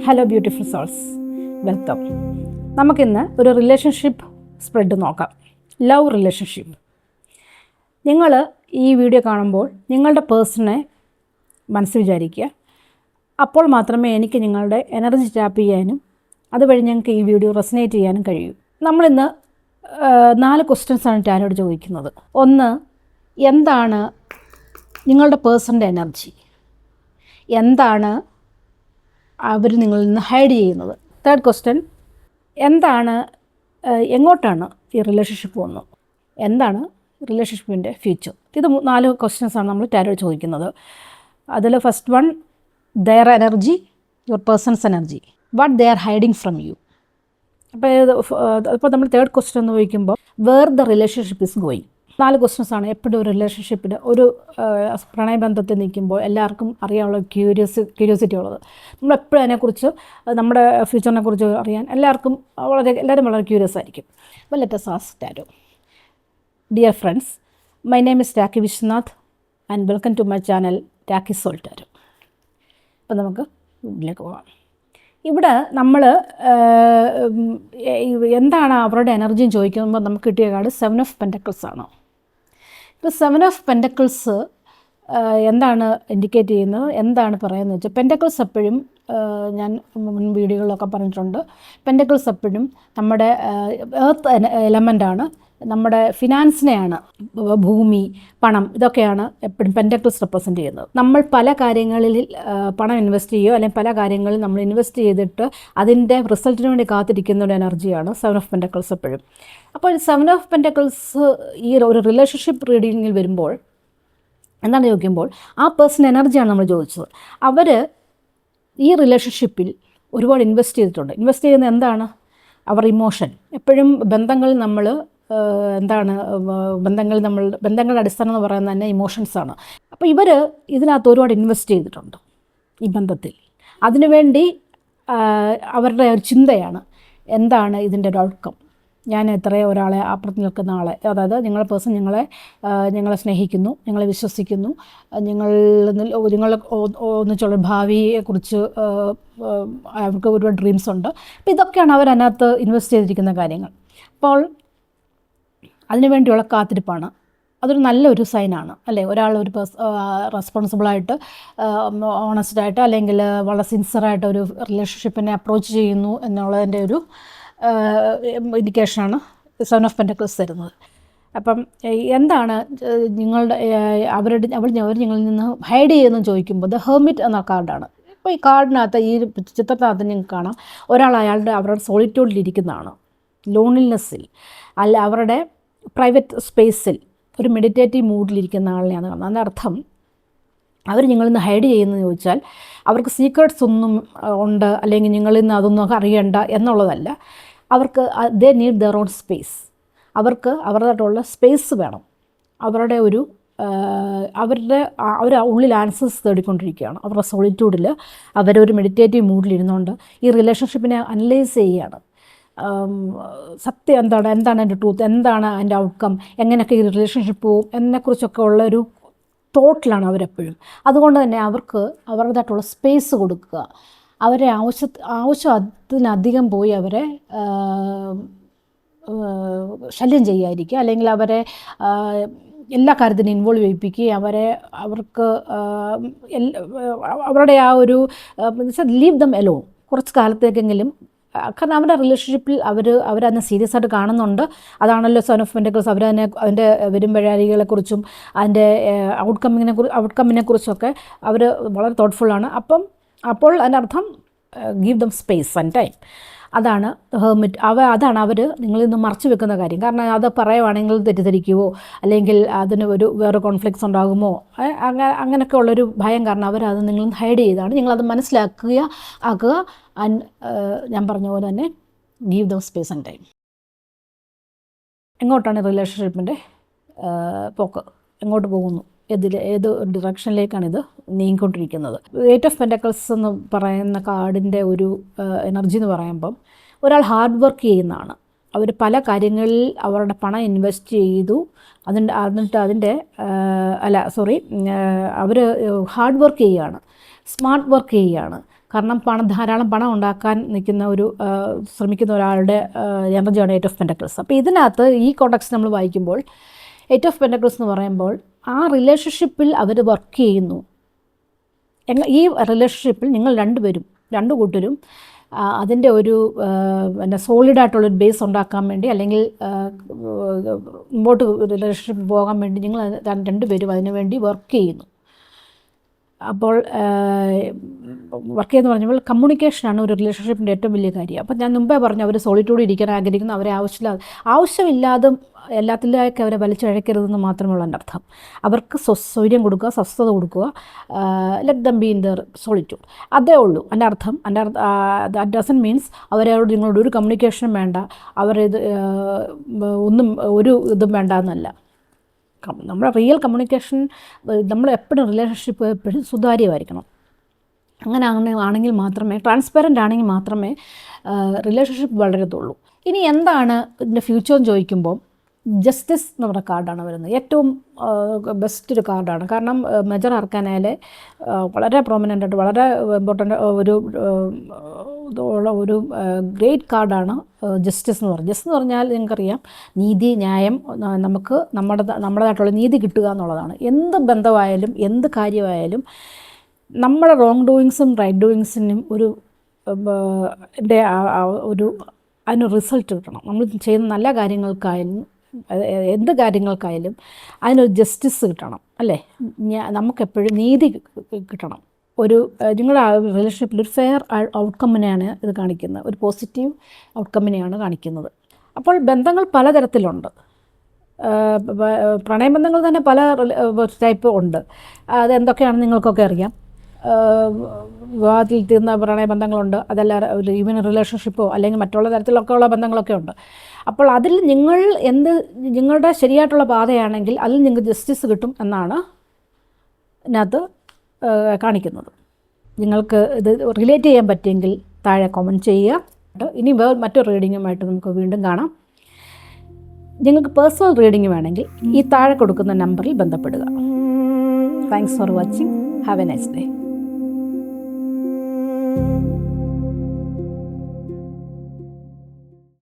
Hello beautiful souls, welcome. നമുക്കിന്ന് ഒരു relationship spread നോക്കാം. Love relationship. നിങ്ങൾ ഈ വീഡിയോ കാണുമ്പോൾ നിങ്ങളുടെ പേഴ്സണെ മനസ്സിൽ വിചാരിക്കുക. അപ്പോൾ മാത്രമേ എനിക്ക് നിങ്ങളുടെ എനർജി ടാപ്പ് ചെയ്യാനും അതുവഴി ഞങ്ങൾക്ക് ഈ വീഡിയോ റെസനേറ്റ് ചെയ്യാനും കഴിയൂ. നമ്മളിന്ന് 4 ക്വസ്റ്റ്യൻസാണ് ടാരോട് ചോദിക്കുന്നത്. ഒന്ന്, എന്താണ് നിങ്ങളുടെ പേഴ്സണിൻ്റെ എനർജി? എന്താണ് അവർ നിങ്ങളിൽ നിന്ന് ഹൈഡ് ചെയ്യുന്നത്? തേർഡ് ക്വസ്റ്റ്യൻ, എന്താണ് എങ്ങോട്ടാണ് ഈ റിലേഷൻഷിപ്പ് പോകുന്നത്? എന്താണ് റിലേഷൻഷിപ്പിൻ്റെ ഫ്യൂച്ചർ? ഇത് 4 ക്വസ്റ്റ്യൻസാണ് നമ്മൾ ടാരോട് ചോദിക്കുന്നത്. അതിൽ first one, their energy, your persons energy, what they are hiding from you. അപ്പോൾ നമ്മൾ തേർഡ് ക്വസ്റ്റ്യൻ എന്ന് ചോദിക്കുമ്പോൾ where the relationship is going. 4 ക്വസ്റ്റ്യൻസാണ് എപ്പോഴും ഒരു റിലേഷൻഷിപ്പിൽ, ഒരു പ്രണയബന്ധത്തിൽ നിൽക്കുമ്പോൾ എല്ലാവർക്കും അറിയാനുള്ള ക്യൂരിയോസിറ്റി ഉള്ളത്. നമ്മളെപ്പോഴും അതിനെക്കുറിച്ച്, നമ്മുടെ ഫ്യൂച്ചറിനെ കുറിച്ച് അറിയാൻ എല്ലാവരും വളരെ ക്യൂരിയസ് ആയിരിക്കും. അപ്പോൾ let us ask Tarot. Dear friends, my name is Taki Vishnath and welcome to my channel Taki Soul Tarot. അപ്പോൾ നമുക്ക് ഇതിലേക്ക് പോകാം. ഇവിടെ നമ്മൾ എന്താണ് അവരുടെ എനർജിയും ചോദിക്കുമ്പോൾ നമുക്ക് കിട്ടിയ കാർഡ് 7 of Pentacles ആണ്. ഇപ്പോൾ 7 of Pentacles എന്താണ് ഇൻഡിക്കേറ്റ് ചെയ്യുന്നത്, എന്താണ് പറയുന്നത് വെച്ചാൽ, പെൻറ്റക്കിൾസ് എപ്പോഴും ഞാൻ മുൻ വീഡിയോകളിലൊക്കെ പറഞ്ഞിട്ടുണ്ട്, പെൻറ്റക്കിൾസ് എപ്പോഴും നമ്മുടെ എർത്ത് എലമെൻ്റാണ്, നമ്മുടെ ഫിനാൻസിനെയാണ്, ഭൂമി, പണം, ഇതൊക്കെയാണ് എപ്പോഴും പെൻറ്റക്കിൾസ് റെപ്രസെൻറ്റ് ചെയ്യുന്നത്. നമ്മൾ പല കാര്യങ്ങളിൽ പണം ഇൻവെസ്റ്റ് ചെയ്യുകയോ അല്ലെങ്കിൽ പല കാര്യങ്ങളിൽ നമ്മൾ ഇൻവെസ്റ്റ് ചെയ്തിട്ട് അതിൻ്റെ റിസൾട്ടിന് വേണ്ടി കാത്തിരിക്കുന്ന ഒരു എനർജിയാണ് 7 of Pentacles എപ്പോഴും. അപ്പോൾ 7 of Pentacles ഈ ഒരു റിലേഷൻഷിപ്പ് റീഡിങ്ങിൽ വരുമ്പോൾ എന്താണ് ചോദിക്കുമ്പോൾ ആ പേഴ്സൺ എനർജിയാണ് നമ്മൾ ചോദിച്ചത്. അവർ ഈ റിലേഷൻഷിപ്പിൽ ഒരുപാട് ഇൻവെസ്റ്റ് ചെയ്തിട്ടുണ്ട്. ഇൻവെസ്റ്റ് ചെയ്യുന്നത് എന്താണ്? അവർ ഇമോഷൻ. എപ്പോഴും ബന്ധങ്ങളിൽ നമ്മൾ ബന്ധങ്ങളുടെ അടിസ്ഥാനം എന്ന് പറയുന്നത് തന്നെ ഇമോഷൻസാണ്. അപ്പോൾ ഇവർ ഇതിനകത്ത് ഒരുപാട് ഇൻവെസ്റ്റ് ചെയ്തിട്ടുണ്ട് ഈ ബന്ധത്തിൽ. അതിനുവേണ്ടി അവരുടെ ഒരു ചിന്തയാണ്, എന്താണ് ഇതിൻ്റെ ഒരു ഔട്ട്കം. ഞാൻ എത്രയോ ഒരാളെ അപ്പുറത്ത് നിൽക്കുന്ന ആളെ, അതായത് നിങ്ങളുടെ പേഴ്സൺ ഞങ്ങളെ സ്നേഹിക്കുന്നു, ഞങ്ങളെ വിശ്വസിക്കുന്നു, നിങ്ങൾ ഒന്നിച്ചുള്ള ഭാവിയെക്കുറിച്ച് അവർക്ക് ഒരുപാട് ഡ്രീംസ് ഉണ്ട്. അപ്പോൾ ഇതൊക്കെയാണ് അവരതിനകത്ത് ഇൻവെസ്റ്റ് ചെയ്തിരിക്കുന്ന കാര്യങ്ങൾ. അപ്പോൾ അതിനുവേണ്ടിയുള്ള കാത്തിരിപ്പാണ്. അതൊരു നല്ലൊരു സൈനാണ് അല്ലേ? ഒരാൾ ഒരു റെസ്പോൺസിബിളായിട്ട്, ഓണസ്റ്റായിട്ട്, അല്ലെങ്കിൽ വളരെ സിൻസിയറായിട്ട് ഒരു റിലേഷൻഷിപ്പിനെ അപ്രോച്ച് ചെയ്യുന്നു എന്നുള്ളതിൻ്റെ ഒരു ഇൻഡിക്കേഷനാണ് 7 of Pentacles തരുന്നത്. അപ്പം എന്താണ് അവർ നിങ്ങളിൽ നിന്ന് ഹൈഡ് ചെയ്യുന്നതെന്ന് ചോദിക്കുമ്പോൾ ദ ഹെർമിറ്റ് എന്ന കാർഡാണ്. അപ്പോൾ ഈ കാർഡിനകത്ത്, ഈ ചിത്രത്തിനകത്ത് നിങ്ങൾക്ക് കാണാം, ഒരാൾ അവരുടെ സോളിറ്റ്യൂഡിലിരിക്കുന്നതാണ്, ലോൺലിനെസ്സിൽ, അല്ല അവരുടെ പ്രൈവറ്റ് സ്പേസിൽ ഒരു മെഡിറ്റേറ്റീവ് മൂഡിലിരിക്കുന്ന ആളിനെയാണ് കാണുന്നത്. അതിൻ്റെ അർത്ഥം അവർ നിങ്ങളിൽ നിന്ന് ഹൈഡ് ചെയ്യുന്നതെന്ന് ചോദിച്ചാൽ അവർക്ക് സീക്രട്സ് ഒന്നും ഉണ്ട്, അല്ലെങ്കിൽ നിങ്ങളിൽ നിന്ന് അതൊന്നും അറിയണ്ട എന്നുള്ളതല്ല. അവർക്ക് they need their own space. അവർക്ക് അവരുടേതായിട്ടുള്ള സ്പേസ് വേണം. അവരുടെ ഉള്ളിൽ ആൻസേഴ്സ് തേടിക്കൊണ്ടിരിക്കുകയാണ്. അവരുടെ സോളിറ്റ്യൂഡിൽ അവരൊരു മെഡിറ്റേറ്റീവ് മൂഡിലിരുന്നുകൊണ്ട് ഈ റിലേഷൻഷിപ്പിനെ അനലൈസ് ചെയ്യുകയാണ്. സത്യം എന്താണ് എൻ്റെ ട്രൂത്ത്, എന്താണ് അതിൻ്റെ ഔട്ട്കം, എങ്ങനെയൊക്കെ ഈ റിലേഷൻഷിപ്പ് പോവും എന്നതിനെക്കുറിച്ചൊക്കെ ഉള്ളൊരു തോട്ടിലാണ് അവരെപ്പോഴും. അതുകൊണ്ട് തന്നെ അവർക്ക് അവരുടേതായിട്ടുള്ള സ്പേസ് കൊടുക്കുക. അവരെ ആവശ്യത്തിനധികം പോയി അവരെ ശല്യം ചെയ്യാതിരിക്കുക, അല്ലെങ്കിൽ അവരെ എല്ലാ കാര്യത്തിനും ഇൻവോൾവ് ചെയ്യിപ്പിക്കുക. അവർക്ക് അവരുടെ ആ ഒരു ലീവ് ദം എലോൺ കുറച്ച് കാലത്തേക്കെങ്കിലും. കാരണം അവരുടെ റിലേഷൻഷിപ്പിൽ അവരതിനെ സീരിയസ് ആയിട്ട് കാണുന്നുണ്ട്. അതാണല്ലോ 7 of Pentacles. അതിൻ്റെ വരുംവഴികളെക്കുറിച്ചും അതിൻ്റെ ഔട്ട്കമ്മിനെ കുറിച്ചൊക്കെ അവർ വളരെ തോട്ട്ഫുള്ളാണ്. അപ്പോൾ അതിൻ്റെ അർത്ഥം give dum space and time. അതാണ് ഹെർമിറ്റ്. അതാണ് അവർ നിങ്ങളിൽ നിന്ന് മറച്ചു വെക്കുന്ന കാര്യം. കാരണം അത് പറയുവാണെങ്കിൽ തെറ്റിദ്ധരിക്കുമോ, അല്ലെങ്കിൽ അതിന് വേറെ കോൺഫ്ലിക്ട്സ് ഉണ്ടാകുമോ, അങ്ങനെയൊക്കെ ഉള്ളൊരു ഭയം കാരണം അവരത് നിങ്ങളിൽ നിന്ന് ഹൈഡ് ചെയ്താണ്. നിങ്ങളത് മനസ്സിലാക്കുക. ആൻഡ് ഞാൻ പറഞ്ഞ പോലെ തന്നെ give dum space and time. എങ്ങോട്ടാണ് റിലേഷൻഷിപ്പിൻ്റെ പോക്ക്? എങ്ങോട്ട് പോകുന്നു? ഏത് ഡിറക്ഷനിലേക്കാണിത് നീങ്ങിക്കൊണ്ടിരിക്കുന്നത്? 8 of Pentacles എന്ന് പറയുന്ന കാർഡിൻ്റെ ഒരു എനർജി എന്ന് പറയുമ്പം ഒരാൾ ഹാർഡ് വർക്ക് ചെയ്യുന്നതാണ്. അവർ പല കാര്യങ്ങളിൽ അവരുടെ പണം ഇൻവെസ്റ്റ് ചെയ്തു. അവർ ഹാർഡ് വർക്ക് ചെയ്യുകയാണ്, സ്മാർട്ട് വർക്ക് ചെയ്യുകയാണ്. കാരണം ധാരാളം പണം ഉണ്ടാക്കാൻ ശ്രമിക്കുന്ന ഒരാളുടെ എനർജിയാണ് 8 ഓഫ് പെൻറ്റക്കിൾസ്. അപ്പോൾ ഇതിനകത്ത് ഈ കോണ്ടക്സ്റ്റ് നമ്മൾ വായിക്കുമ്പോൾ 8 ഓഫ് പെൻറ്റക്കിൾസ് എന്ന് പറയുമ്പോൾ ആ റിലേഷൻഷിപ്പിൽ അവർ വർക്ക് ചെയ്യുന്നു. ഈ റിലേഷൻഷിപ്പിൽ നിങ്ങൾ രണ്ടു കൂട്ടരും അതിൻ്റെ ഒരു സോളിഡായിട്ടുള്ളൊരു ബേസ് ഉണ്ടാക്കാൻ വേണ്ടി, അല്ലെങ്കിൽ മുമ്പോട്ട് റിലേഷൻഷിപ്പ് പോകാൻ വേണ്ടി നിങ്ങൾ രണ്ടുപേരും അതിനു വേണ്ടി വർക്ക് ചെയ്യുന്നു. അപ്പോൾ വർക്ക് ചെയ്യുന്ന പറഞ്ഞപ്പോൾ കമ്മ്യൂണിക്കേഷനാണ് ഒരു റിലേഷൻഷിപ്പിൻ്റെ ഏറ്റവും വലിയ കാര്യം. അപ്പോൾ ഞാൻ മുമ്പേ പറഞ്ഞു, അവർ സോളിറ്റ്യൂഡ് ഇരിക്കാൻ ആഗ്രഹിക്കുന്നു, അവരെ ആവശ്യമില്ലാതെ എല്ലാത്തിലേക്ക് അവരെ വലിച്ചഴക്കരുതെന്ന് മാത്രമുള്ള എൻ്റെ അർത്ഥം. അവർക്ക് സ്വൈര്യം കൊടുക്കുക, സ്വസ്ഥത കൊടുക്കുക, let them be in there solitude, അതേ ഉള്ളൂ എൻ്റെ അർത്ഥം. ദാറ്റ് ഡസൻറ്റ് മീൻസ് അവരോട് നിങ്ങളോട് ഒരു കമ്മ്യൂണിക്കേഷനും വേണ്ട, ഒന്നും ഒരു ഇതും വേണ്ട എന്നല്ല. നമ്മുടെ റിയൽ കമ്മ്യൂണിക്കേഷൻ, നമ്മൾ എപ്പോഴും റിലേഷൻഷിപ്പ് എപ്പോഴും സുതാര്യമായിരിക്കണം. അങ്ങനെ ആണെങ്കിൽ മാത്രമേ, ട്രാൻസ്പെറൻ്റ് ആണെങ്കിൽ മാത്രമേ റിലേഷൻഷിപ്പ് വളരത്തുള്ളൂ. ഇനി എന്താണ് ഇതിൻ്റെ ഫ്യൂച്ചർ എന്ന് ചോദിക്കുമ്പോൾ ജസ്റ്റിസ് എന്ന് പറഞ്ഞ കാർഡാണ് വരുന്നത്. ഏറ്റവും ബെസ്റ്റ് ഒരു കാർഡാണ്. കാരണം മെജർ അർക്കാനയിലെ വളരെ പ്രോമിനൻ്റ് ആയിട്ട് വളരെ ഇമ്പോർട്ടൻ്റ് ഒരു ഗ്രേറ്റ് കാർഡാണ് ജസ്റ്റിസ് എന്ന് പറഞ്ഞത്. ജസ്റ്റിസ് എന്ന് പറഞ്ഞാൽ നിങ്ങൾക്കറിയാം, നീതി, ന്യായം, നമുക്ക് നമ്മുടേതായിട്ടുള്ള നീതി കിട്ടുക എന്നുള്ളതാണ്. എന്ത് ബന്ധമായാലും എന്ത് കാര്യമായാലും നമ്മുടെ റോങ് ഡൂയിങ്സും റൈറ്റ് ഡൂയിങ്സിനും അതിന് റിസൾട്ട് കിട്ടണം. നമ്മൾ ചെയ്യുന്ന നല്ല കാര്യങ്ങൾക്കായാലും എന്ത് കാര്യങ്ങൾക്കായാലും അതിനൊരു ജസ്റ്റിസ് കിട്ടണം, അല്ലേ? നമുക്കെപ്പോഴും നീതി കിട്ടണം. നിങ്ങളുടെ റിലേഷൻഷിപ്പിൽ ഒരു ഫെയർ ഔട്ട്കമ്മിനെയാണ് ഇത് കാണിക്കുന്നത്, ഒരു പോസിറ്റീവ് ഔട്ട്കമ്മിനെയാണ് കാണിക്കുന്നത്. അപ്പോൾ ബന്ധങ്ങൾ പലതരത്തിലുണ്ട്. പ്രണയബന്ധങ്ങൾ തന്നെ പല ടൈപ്പ് ഉണ്ട്. അതെന്തൊക്കെയാണെന്ന് നിങ്ങൾക്കൊക്കെ അറിയാം. വിവാഹത്തിൽ തീർന്ന പ്രണയബന്ധങ്ങളുണ്ട്, അതല്ല ഈവൻ റിലേഷൻഷിപ്പോ അല്ലെങ്കിൽ മറ്റുള്ള തരത്തിലൊക്കെ ഉള്ള ബന്ധങ്ങളൊക്കെ ഉണ്ട്. അപ്പോൾ അതിൽ നിങ്ങളുടെ ശരിയായിട്ടുള്ള പാതയാണെങ്കിൽ അതിൽ നിങ്ങൾക്ക് ജസ്റ്റിസ് കിട്ടും എന്നാണ് ഇതിനകത്ത് കാണിക്കുന്നത്. നിങ്ങൾക്ക് ഇത് റിലേറ്റ് ചെയ്യാൻ പറ്റിയെങ്കിൽ താഴെ കമൻറ്റ് ചെയ്യുക. ഇനി മറ്റൊരു റീഡിങ്ങുമായിട്ട് നമുക്ക് വീണ്ടും കാണാം. നിങ്ങൾക്ക് പേഴ്സണൽ റീഡിംഗ് വേണമെങ്കിൽ ഈ താഴെ കൊടുക്കുന്ന നമ്പറിൽ ബന്ധപ്പെടുക. Thanks for watching. Have A nice day.